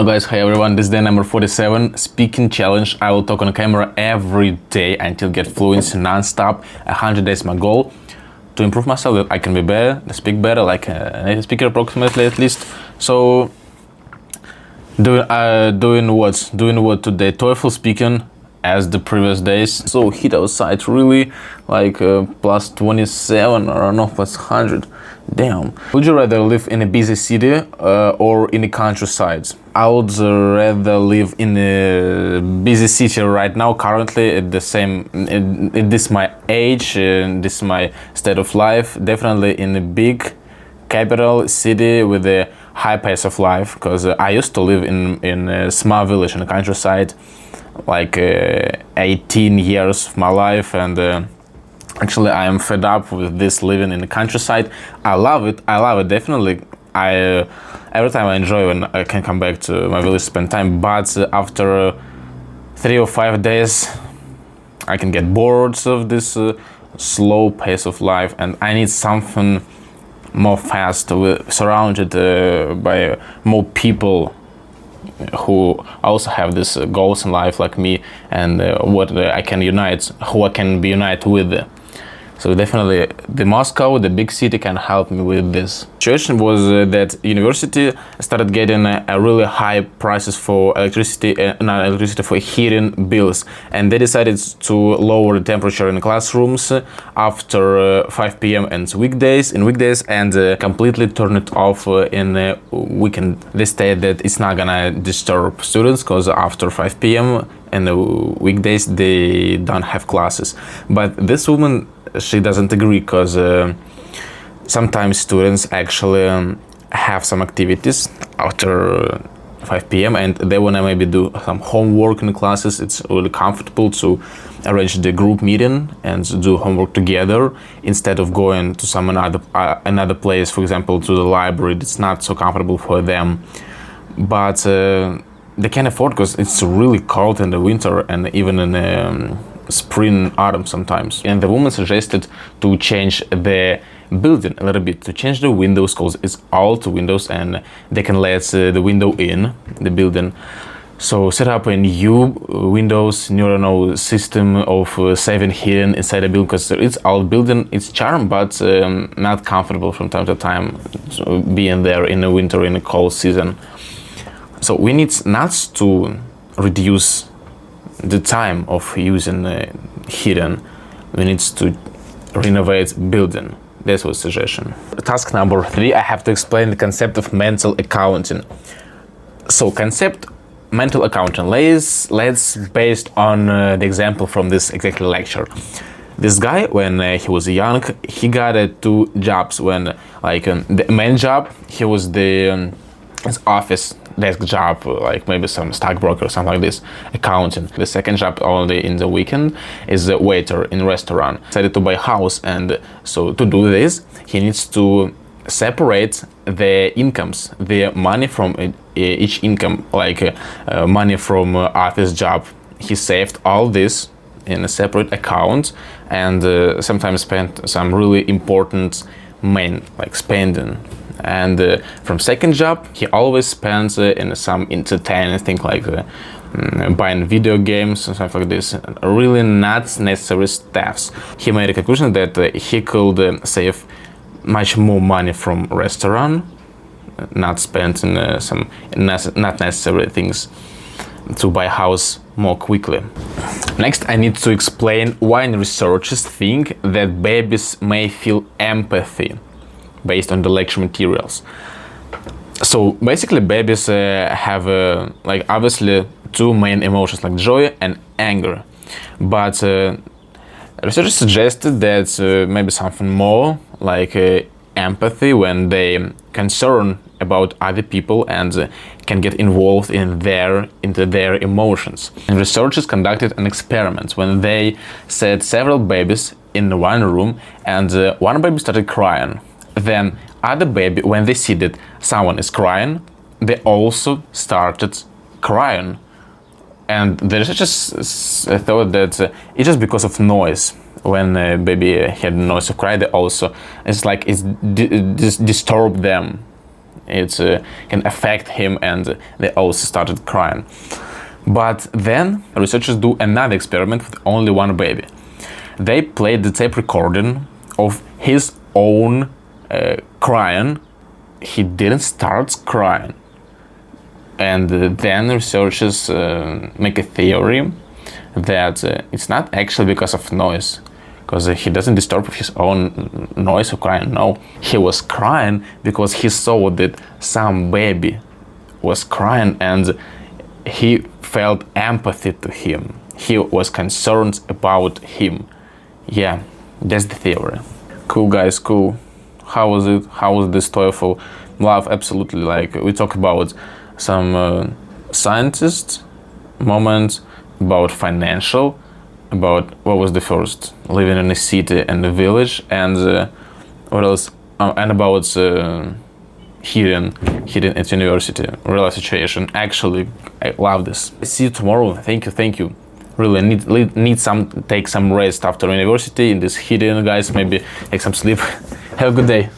Guys, hi everyone, this is day number 47, speaking challenge. I will talk on camera every day until get fluency non-stop. 100 days my goal. To improve myself, that I can be better, speak better, like a native speaker approximately at least. So, doing what today? TOEFL speaking as the previous days. So heat outside really like plus 27 or no, plus 100. Damn. Would you rather live in a busy city or in the countryside? I would rather live in a busy city right now, currently at the same, in this my age, this my state of life, definitely in a big capital city with a high pace of life, because I used to live in a small village in the countryside, like 18 years of my life, and actually I am fed up with this living in the countryside. I love it definitely. Every time I enjoy when I can come back to my village, spend time, but after 3 or 5 days I can get bored of this slow pace of life, and I need something more fast, surrounded by more people who also have these goals in life like me, and who I can be united with. So definitely the Moscow, the big city, can help me with this. Situation was that university started getting a really high prices for electricity, for heating bills, and they decided to lower the temperature in the classrooms after 5 p.m. and weekdays, and completely turn it off in weekend. They state that it's not gonna disturb students because after 5 p.m. and the weekdays they don't have classes. But this woman, she doesn't agree, because sometimes students actually have some activities after 5 p.m. and they want to maybe do some homework in the classes. It's really comfortable to arrange the group meeting and do homework together instead of going to some another place, for example to the library. It's not so comfortable for them, but they can afford, because it's really cold in the winter and even in spring, autumn sometimes. And the woman suggested to change the building a little bit, to change the windows, because it's old windows and they can let the window in the building. So set up a new windows, new system of saving heating inside the building, because it's old building, it's charm, but not comfortable from time to time, so being there in the winter, in the cold season. So we need not to reduce the time of using heating, we need to renovate building. This was suggestion. Task number 3, I have to explain the concept of mental accounting. So concept mental accounting, let's based on the example from this exactly lecture. This guy, when he was young, he got 2 jobs. When the main job, he was the his office desk job, like maybe some stockbroker or something like this, accounting. The second job, only in the weekend, is a waiter in a restaurant. Decided to buy a house, and so to do this he needs to separate the incomes, the money from each income, like money from office job. He saved all this in a separate account, and sometimes spent some really important spending. And from second job, he always spends in some entertaining thing, like buying video games and stuff like this, really not necessary stuffs. He made a conclusion that he could save much more money from restaurant, not spent in some not necessary things, to buy a house more quickly. Next, I need to explain why researchers think that babies may feel empathy based on the lecture materials. So basically babies have obviously 2 main emotions, like joy and anger, but researchers suggested that maybe something more, like empathy, when they concern about other people and can get involved into their emotions. And researchers conducted an experiment when they set several babies in one room, and one baby started crying. Then other baby, when they see that someone is crying, they also started crying. And the researchers thought that it's just because of noise. When a baby had noise of cry, they also, it's like it disturbed them. it can affect him, and they also started crying. But then researchers do another experiment with only one baby. They played the tape recording of his own crying. He didn't start crying. And then researchers make a theory that it's not actually because of noise, because he doesn't disturb his own noise or crying. No, he was crying because he saw that some baby was crying, and he felt empathy to him. He was concerned about him. Yeah, that's the theory. Cool, guys, cool. How was it? How was this TOEFL? Love, absolutely. Like, we talk about some scientist moments, about financial, about what was the first, living in a city and a village, and what else? And about heating at university, real situation. Actually, I love this. See you tomorrow. Thank you. Really need take some rest after university in this heating, guys. Maybe take some sleep. Have a good day.